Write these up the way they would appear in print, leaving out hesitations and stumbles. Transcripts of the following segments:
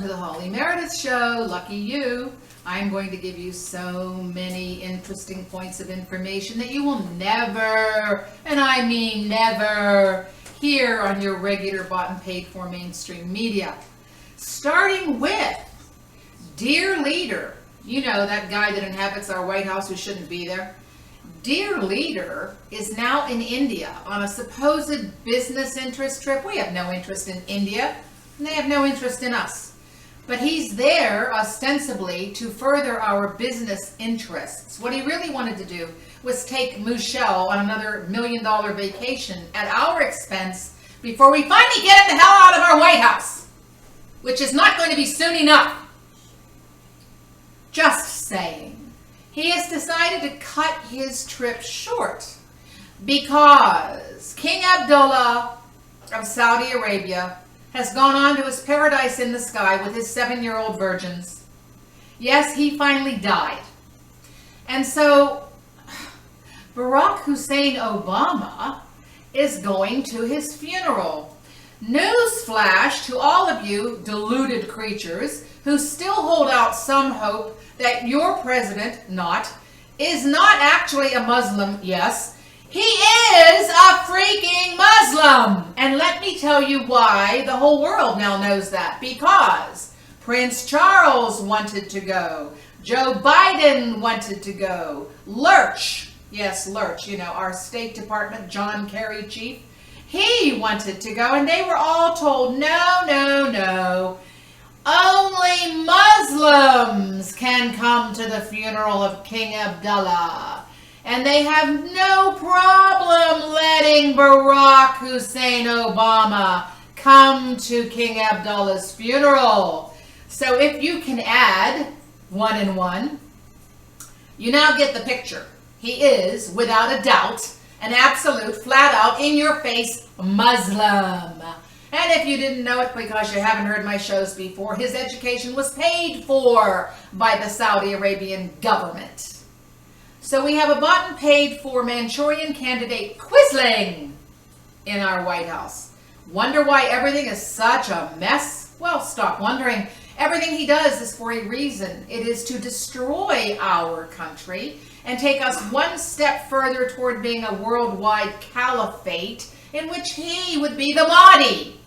the Holly Meredith Show. Lucky you. I'm going to give you so many interesting points of information that you will never, and I mean never, hear on your regular bought and paid for mainstream media. Starting with, dear leader, you know, that guy that inhabits our White House who shouldn't be there. Dear leader is now in India on a supposed business interest trip. We have no interest in India, and they have no interest in us. But he's there ostensibly to further our business interests. What he really wanted to do was take Michelle on another $1 million vacation at our expense before we finally get him the hell out of our White House, which is not going to be soon enough. Just saying. He has decided to cut his trip short because King Abdullah of Saudi Arabia has gone on to his paradise in the sky with his 7-year-old virgins. Yes, he finally died. And so Barack Hussein Obama is going to his funeral. Newsflash to all of you deluded creatures who still hold out some hope that your president, is not actually a Muslim. Yes, he is a freaking Muslim. And let me tell you why the whole world now knows that. Because Prince Charles wanted to go. Joe Biden wanted to go. Lurch, yes, Lurch, you know, our State Department John Kerry chief, he wanted to go. And they were all told, no, no, no. Only Muslims can come to the funeral of King Abdullah. And they have no problem letting Barack Hussein Obama come to King Abdullah's funeral. So if you can add 1 and 1, you now get the picture. He is, without a doubt, an absolute, flat-out, in-your-face Muslim. And if you didn't know it because you haven't heard my shows before, his education was paid for by the Saudi Arabian government. So we have a bought and paid for Manchurian candidate Quisling in our White House. Wonder why everything is such a mess? Well, stop wondering. Everything he does is for a reason. It is to destroy our country and take us one step further toward being a worldwide caliphate in which he would be the Mahdi.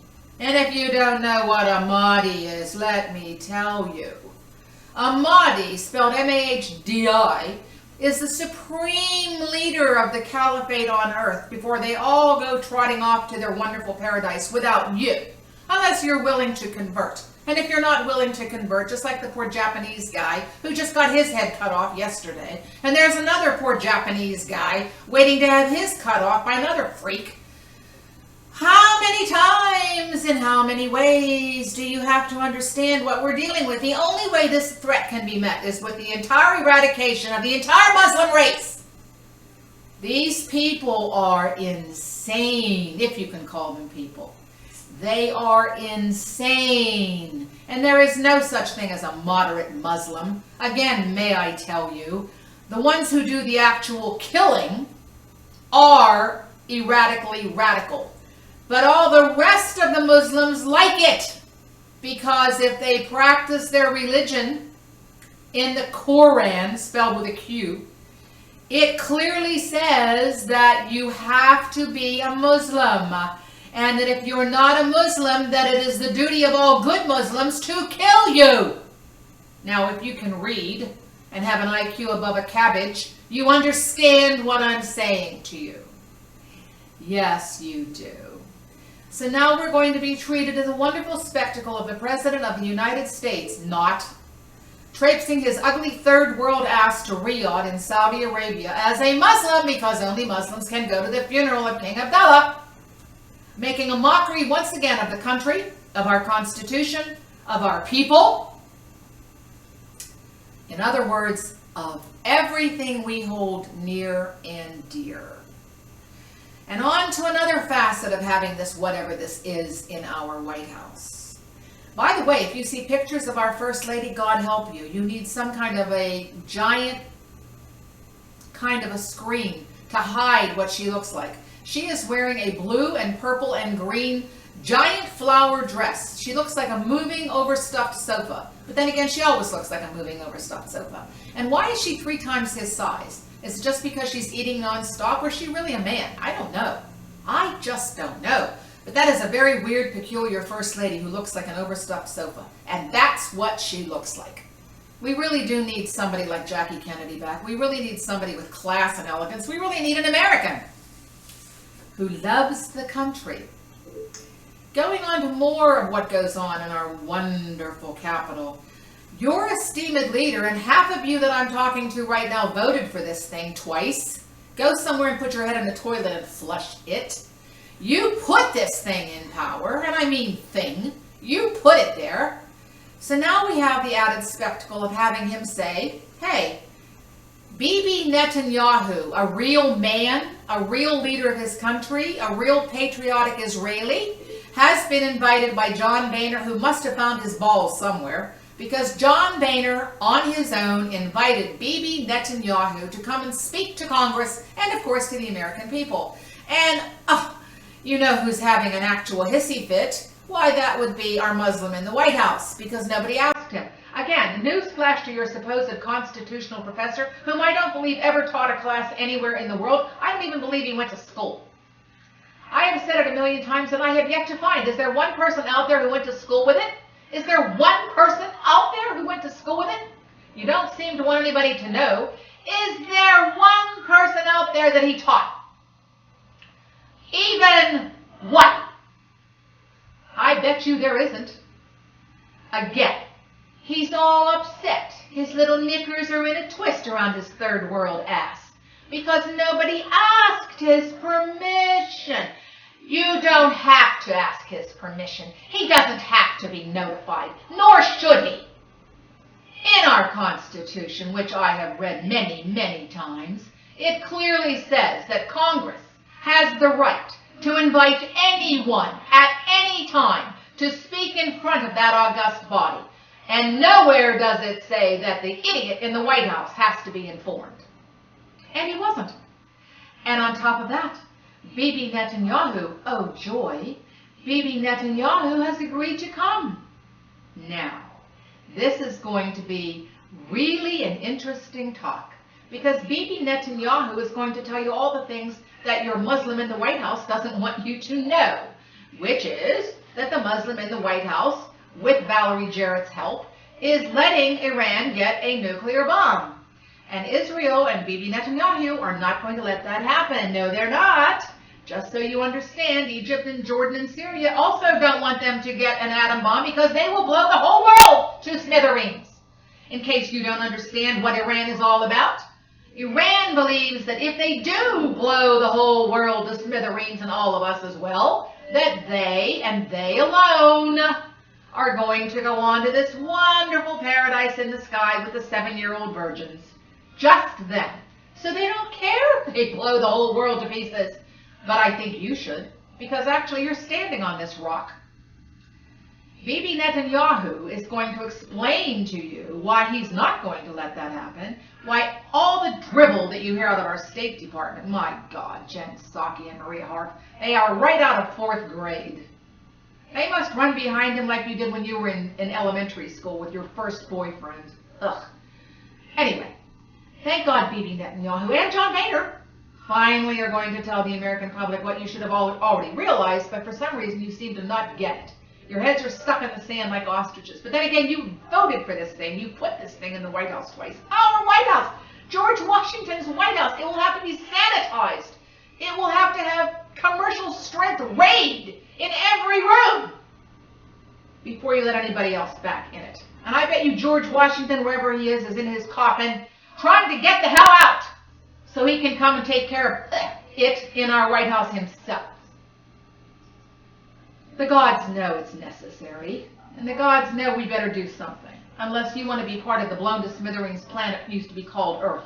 And if you don't know what a Mahdi is, let me tell you. A Mahdi, spelled M-A-H-D-I, is the supreme leader of the caliphate on earth before they all go trotting off to their wonderful paradise without you, unless you're willing to convert. And if you're not willing to convert, just like the poor Japanese guy who just got his head cut off yesterday, and there's another poor Japanese guy waiting to have his cut off by another freak. How many times, in how many ways do you have to understand what we're dealing with? The only way this threat can be met is with the entire eradication of the entire Muslim race. These people are insane, if you can call them people. They are insane. And there is no such thing as a moderate Muslim. Again, may I tell you, the ones who do the actual killing are erratically radical. But all the rest of the Muslims like it, because if they practice their religion in the Quran, spelled with a Q, it clearly says that you have to be a Muslim, and that if you're not a Muslim, that it is the duty of all good Muslims to kill you. Now, if you can read and have an IQ above a cabbage, you understand what I'm saying to you. Yes, you do. So now we're going to be treated to the wonderful spectacle of the President of the United States traipsing his ugly third world ass to Riyadh in Saudi Arabia as a Muslim, because only Muslims can go to the funeral of King Abdullah, making a mockery once again of the country, of our Constitution, of our people. In other words, of everything we hold near and dear. And on to another facet of having this, whatever this is, in our White House. By the way, if you see pictures of our First Lady, God help you, you need some kind of a giant kind of a screen to hide what she looks like. She is wearing a blue and purple and green giant flower dress. She looks like a moving, overstuffed sofa. But then again, she always looks like a moving, overstuffed sofa. And why is she 3 times his size? Is it just because she's eating nonstop, or is she really a man? I don't know. I just don't know. But that is a very weird, peculiar first lady who looks like an overstuffed sofa. And that's what she looks like. We really do need somebody like Jackie Kennedy back. We really need somebody with class and elegance. We really need an American who loves the country. Going on to more of what goes on in our wonderful capital. Your esteemed leader, and half of you that I'm talking to right now voted for this thing twice. Go somewhere and put your head in the toilet and flush it. You put this thing in power, and I mean thing. You put it there. So now we have the added spectacle of having him say, hey, Bibi Netanyahu, a real man, a real leader of his country, a real patriotic Israeli, has been invited by John Boehner, who must have found his balls somewhere, because John Boehner, on his own, invited Bibi Netanyahu to come and speak to Congress and, of course, to the American people. And, you know who's having an actual hissy fit? Why, that would be our Muslim in the White House, because nobody asked him. Again, newsflash to your supposed constitutional professor, whom I don't believe ever taught a class anywhere in the world. I don't even believe he went to school. I have said it a million times, and I have yet to find. Is there one person out there who went to school with it? Is there one person out there who went to school with it? You don't seem to want anybody to know. Is there one person out there that he taught? Even one. I bet you there isn't. Again, he's all upset. His little knickers are in a twist around his third world ass because nobody asked his permission. You don't have to ask his permission. He doesn't have to be notified, nor should he. In our Constitution, which I have read many, many times, it clearly says that Congress has the right to invite anyone at any time to speak in front of that august body. And nowhere does it say that the idiot in the White House has to be informed. And he wasn't. And on top of that, Bibi Netanyahu, oh joy, Bibi Netanyahu has agreed to come. Now, this is going to be really an interesting talk, because Bibi Netanyahu is going to tell you all the things that your Muslim in the White House doesn't want you to know, which is that the Muslim in the White House, with Valerie Jarrett's help, is letting Iran get a nuclear bomb. And Israel and Bibi Netanyahu are not going to let that happen. No, they're not. Just so you understand, Egypt and Jordan and Syria also don't want them to get an atom bomb, because they will blow the whole world to smithereens. In case you don't understand what Iran is all about, Iran believes that if they do blow the whole world to smithereens, and all of us as well, that they, and they alone, are going to go on to this wonderful paradise in the sky with the 7-year-old virgins. Just them. So they don't care if they blow the whole world to pieces. But I think you should, because actually you're standing on this rock. Bibi Netanyahu is going to explain to you why he's not going to let that happen, why all the dribble that you hear out of our State Department, my God, Jen Psaki and Maria Harf, they are right out of 4th grade. They must run behind him like you did when you were in elementary school with your first boyfriend. Ugh. Anyway, thank God Bibi Netanyahu and John Boehner finally are going to tell the American public what you should have already realized, but for some reason you seem to not get it. Your heads are stuck in the sand like ostriches. But then again, you voted for this thing. You put this thing in the White House twice. Our White House! George Washington's White House. It will have to be sanitized. It will have to have commercial strength raid in every room before you let anybody else back in it. And I bet you George Washington, wherever he is in his coffin, trying to get the hell out so he can come and take care of it in our White House himself. The gods know it's necessary, and the gods know we better do something, unless you want to be part of the blown to smithereens planet that used to be called Earth.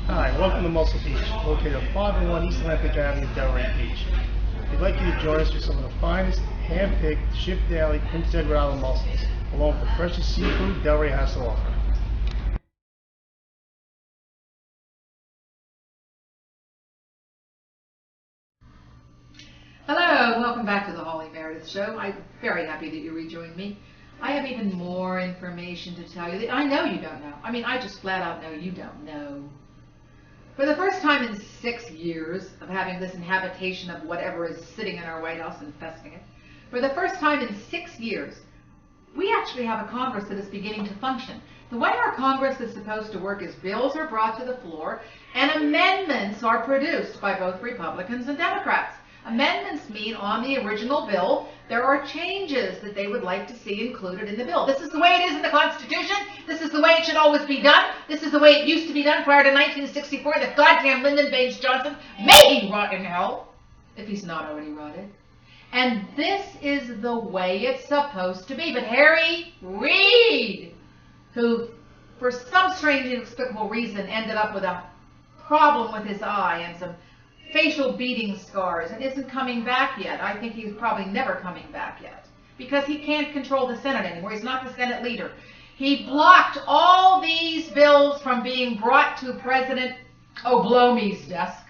Hi, welcome to Muscle Beach. located at 501 East Atlantic Avenue, Delray Beach. We'd like you to join us for some of the finest, hand-picked, shipped daily Prince Edward Island mussels, along with the freshest seafood Delray has to offer. Hello, and welcome back to the Holly Meredith Show. I'm very happy that you rejoined me. I have even more information to tell you that I know you don't know. I mean, I just flat out know you don't know. For the first time in 6 years of having this inhabitation of whatever is sitting in our White House infesting it, for the first time in 6 years, we actually have a Congress that is beginning to function. The way our Congress is supposed to work is bills are brought to the floor and amendments are produced by both Republicans and Democrats. Amendments mean on the original bill, there are changes that they would like to see included in the bill. This is the way it is in the Constitution. This is the way it should always be done. This is the way it used to be done prior to 1964. The goddamn Lyndon Baines Johnson, may he rot in hell, if he's not already rotted. And this is the way it's supposed to be. But Harry Reid, who for some strange inexplicable reason ended up with a problem with his eye and some facial beating scars and isn't coming back yet. I think he's probably never coming back yet because he can't control the Senate anymore. He's not the Senate leader. He blocked all these bills from being brought to President Oblomi's desk.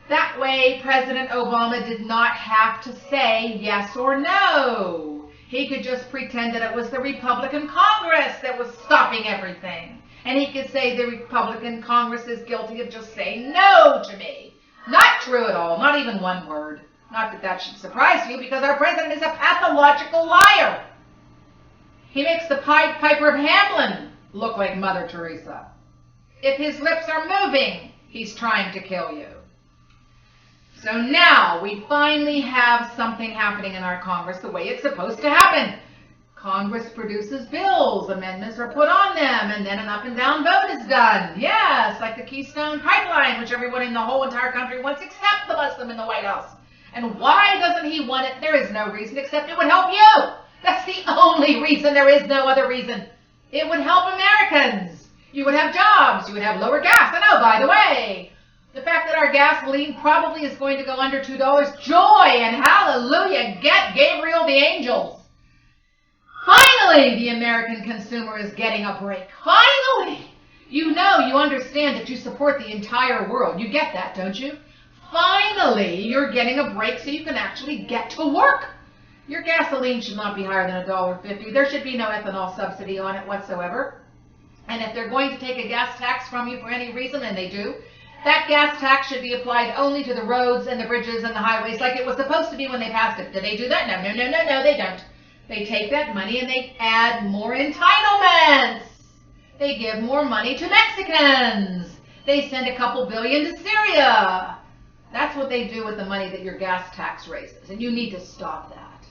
That way, President Obama did not have to say yes or no. He could just pretend that it was the Republican Congress that was stopping everything. And he could say the Republican Congress is guilty of just saying no to me. Not true at all, not even one word. Not that that should surprise you, because our president is a pathological liar. He makes the Pied Piper of Hamelin look like Mother Teresa. If his lips are moving, he's trying to kill you. So now we finally have something happening in our Congress the way it's supposed to happen. Congress produces bills, amendments are put on them, and then an up and down vote is done. Yes, like the Keystone Pipeline, which everyone in the whole entire country wants except the Muslim in the White House. And why doesn't he want it? There is no reason except it would help you. That's the only reason. There is no other reason. It would help Americans. You would have jobs. You would have lower gas. And oh, by the way, the fact that our gasoline probably is going to go under $2, joy and hallelujah, get Gabriel the angels. Finally, the American consumer is getting a break. Finally! You know, you understand that you support the entire world. You get that, don't you? Finally, you're getting a break so you can actually get to work. Your gasoline should not be higher than $1.50. There should be no ethanol subsidy on it whatsoever. And if they're going to take a gas tax from you for any reason, and they do, that gas tax should be applied only to the roads and the bridges and the highways like it was supposed to be when they passed it. Did they do that? No, they don't. They take that money and they add more entitlements. They give more money to Mexicans. They send a couple billion to Syria. That's what they do with the money that your gas tax raises, and you need to stop that.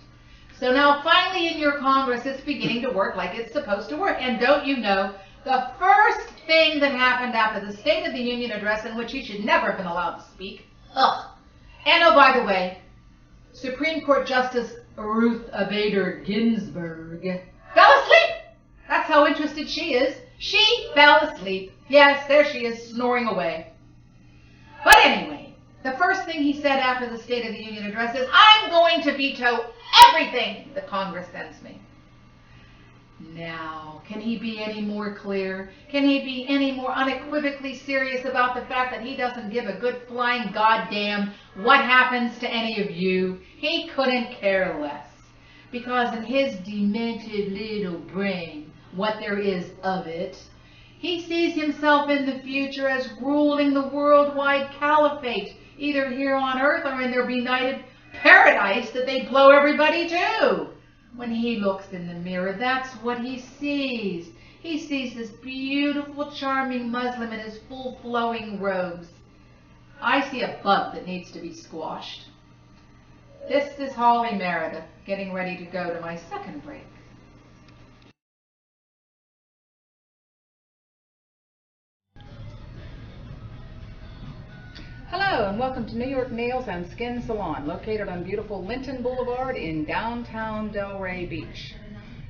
So now finally in your Congress, it's beginning to work like it's supposed to work. And don't you know, the first thing that happened after the State of the Union address, in which he should never have been allowed to speak, and oh, by the way, Supreme Court Justice Ruth Bader Ginsburg fell asleep. That's how interested she is. She fell asleep. Yes, there she is, snoring away. But anyway, the first thing he said after the State of the Union address is, I'm going to veto everything the Congress sends me. Now, can he be any more clear? Can he be any more unequivocally serious about the fact that he doesn't give a good flying goddamn what happens to any of you? He couldn't care less. Because in his demented little brain, what there is of it, he sees himself in the future as ruling the worldwide caliphate, either here on earth or in their benighted paradise that they blow everybody to. When he looks in the mirror, that's what he sees. He sees this beautiful, charming Muslim in his full flowing robes. I see a bug that needs to be squashed. This is Holly Meredith, getting ready to go to my second break. Hello and welcome to New York Nails and Skin Salon, located on beautiful Linton Boulevard in downtown Delray Beach.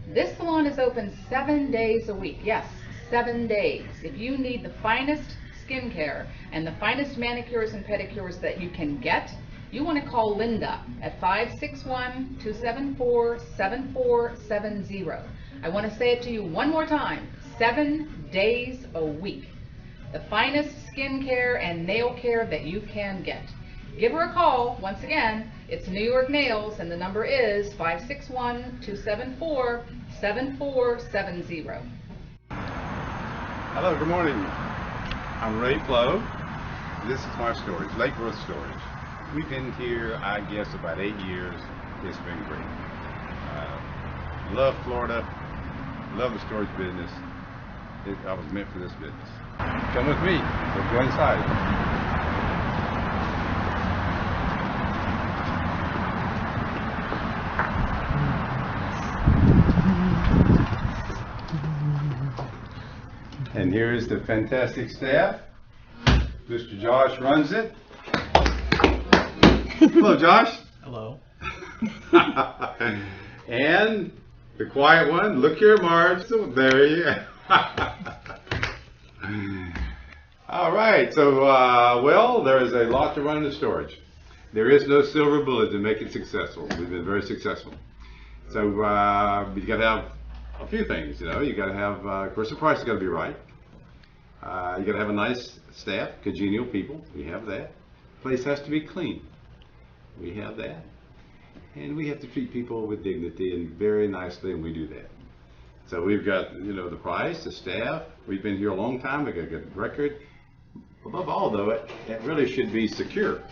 This salon is open 7 days a week. Yes, 7 days. If you need the finest skincare and the finest manicures and pedicures that you can get, you want to call Linda at 561-274-7470. I want to say it to you one more time, 7 days a week. The finest skincare and nail care that you can get. Give her a call. Once again, it's New York Nails, and the number is 561-274-7470. Hello, good morning. I'm Ray Flo. This is my storage, Lake Worth Storage. We've been here, I guess, about 8 years. It's been great. Love Florida. Love the storage business. I was meant for this business. Come with me. Let's go inside. And here is the fantastic staff. Mr. Josh runs it. Hello, Josh. Hello. And the quiet one. Look here, Marge. So there you go. All right. So, well, there is a lot to run in the storage. There is no silver bullet to make it successful. We've been very successful. So, you got to have a few things. You know, you got to have, of course, the price has got to be right. You got to have a nice staff, congenial people. We have that. Place has to be clean. We have that. And we have to treat people with dignity and very nicely, and we do that. So we've got, you know, the price, the staff. We've been here a long time. We got a good record. Above all, though, it really should be secure.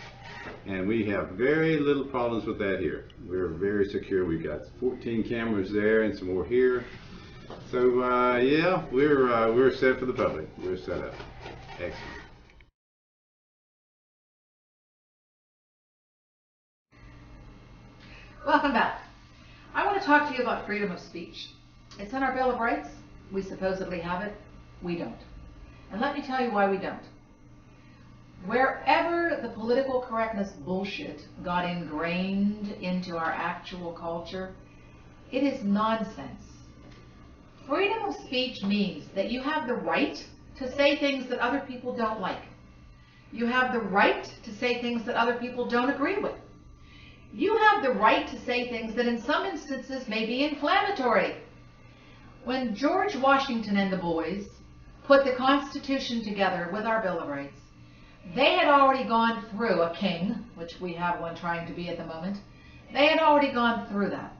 And we have very little problems with that here. We're very secure. We've got 14 cameras there and some more here. So yeah, we're set for the public. We're set up. Excellent. Welcome back. I want to talk to you about freedom of speech. It's in our Bill of Rights. We supposedly have it. We don't. And let me tell you why we don't. Wherever the political correctness bullshit got ingrained into our actual culture, it is nonsense. Freedom of speech means that you have the right to say things that other people don't like. You have the right to say things that other people don't agree with. You have the right to say things that in some instances may be inflammatory. When George Washington and the boys put the Constitution together with our Bill of Rights, they had already gone through a king, which we have one trying to be at the moment. They had already gone through that.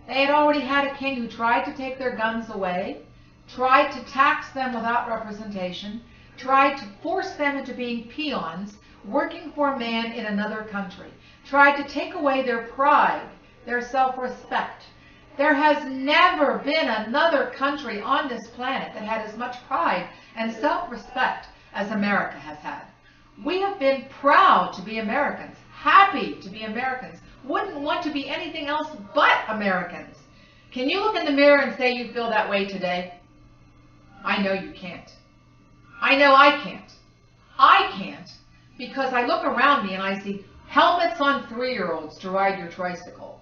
They had already had a king who tried to take their guns away, tried to tax them without representation, tried to force them into being peons, working for a man in another country, tried to take away their pride, their self-respect. There has never been another country on this planet that had as much pride and self-respect as America has had. We have been proud to be Americans, happy to be Americans, wouldn't want to be anything else but Americans. Can you look in the mirror and say you feel that way today? I know you can't. I know I can't. I can't because I look around me and I see helmets on 3-year-olds to ride your tricycle.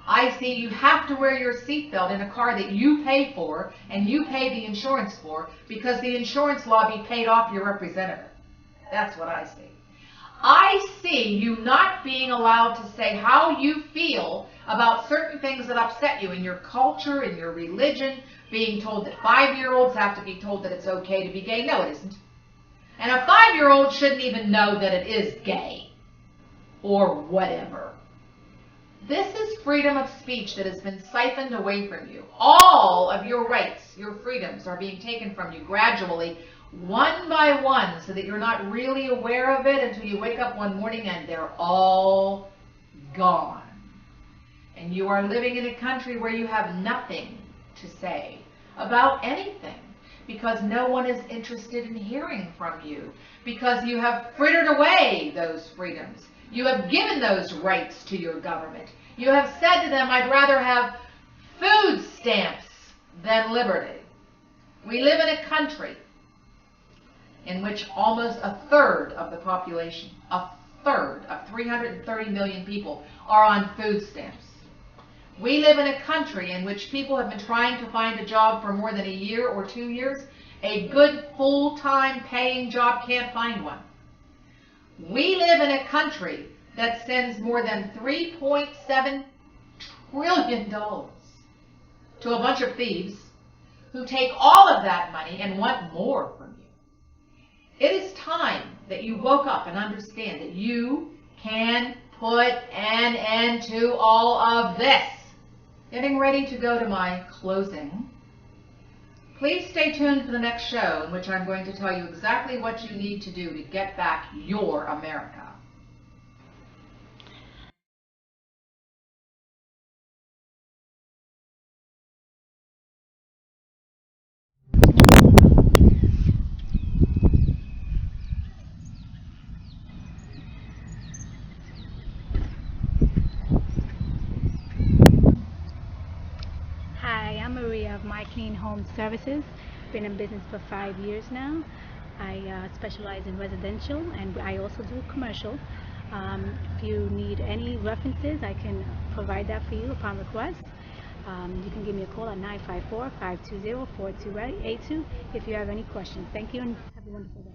I see you have to wear your seatbelt in a car that you pay for and you pay the insurance for because the insurance lobby paid off your representative. That's what I see. I see you not being allowed to say how you feel about certain things that upset you in your culture, in your religion, being told that 5-year-olds have to be told that it's okay to be gay. No, it isn't. And a 5-year-old shouldn't even know that it is gay or whatever. This is freedom of speech that has been siphoned away from you. All of your rights, your freedoms are being taken from you gradually, one by one, so that you're not really aware of it until you wake up one morning and they're all gone. And you are living in a country where you have nothing to say about anything because no one is interested in hearing from you, because you have frittered away those freedoms. You have given those rights to your government. You have said to them, I'd rather have food stamps than liberty. We live in a country in which almost a third of the population, a third of 330 million people, are on food stamps. We live in a country in which people have been trying to find a job for more than a year or 2 years, a good full-time paying job can't find one. We live in a country that sends more than $3.7 trillion to a bunch of thieves who take all of that money and want more from you. It is time that you woke up and understand that you can put an end to all of this. Getting ready to go to my closing. Please stay tuned for the next show in which I'm going to tell you exactly what you need to do to get back your America. Hi, I'm Maria of My Clean Home Services. Been in business for 5 years now. I specialize in residential and I also do commercial. If you need any references, I can provide that for you upon request. You can give me a call at 954-520-4282 if you have any questions. Thank you and have a wonderful day.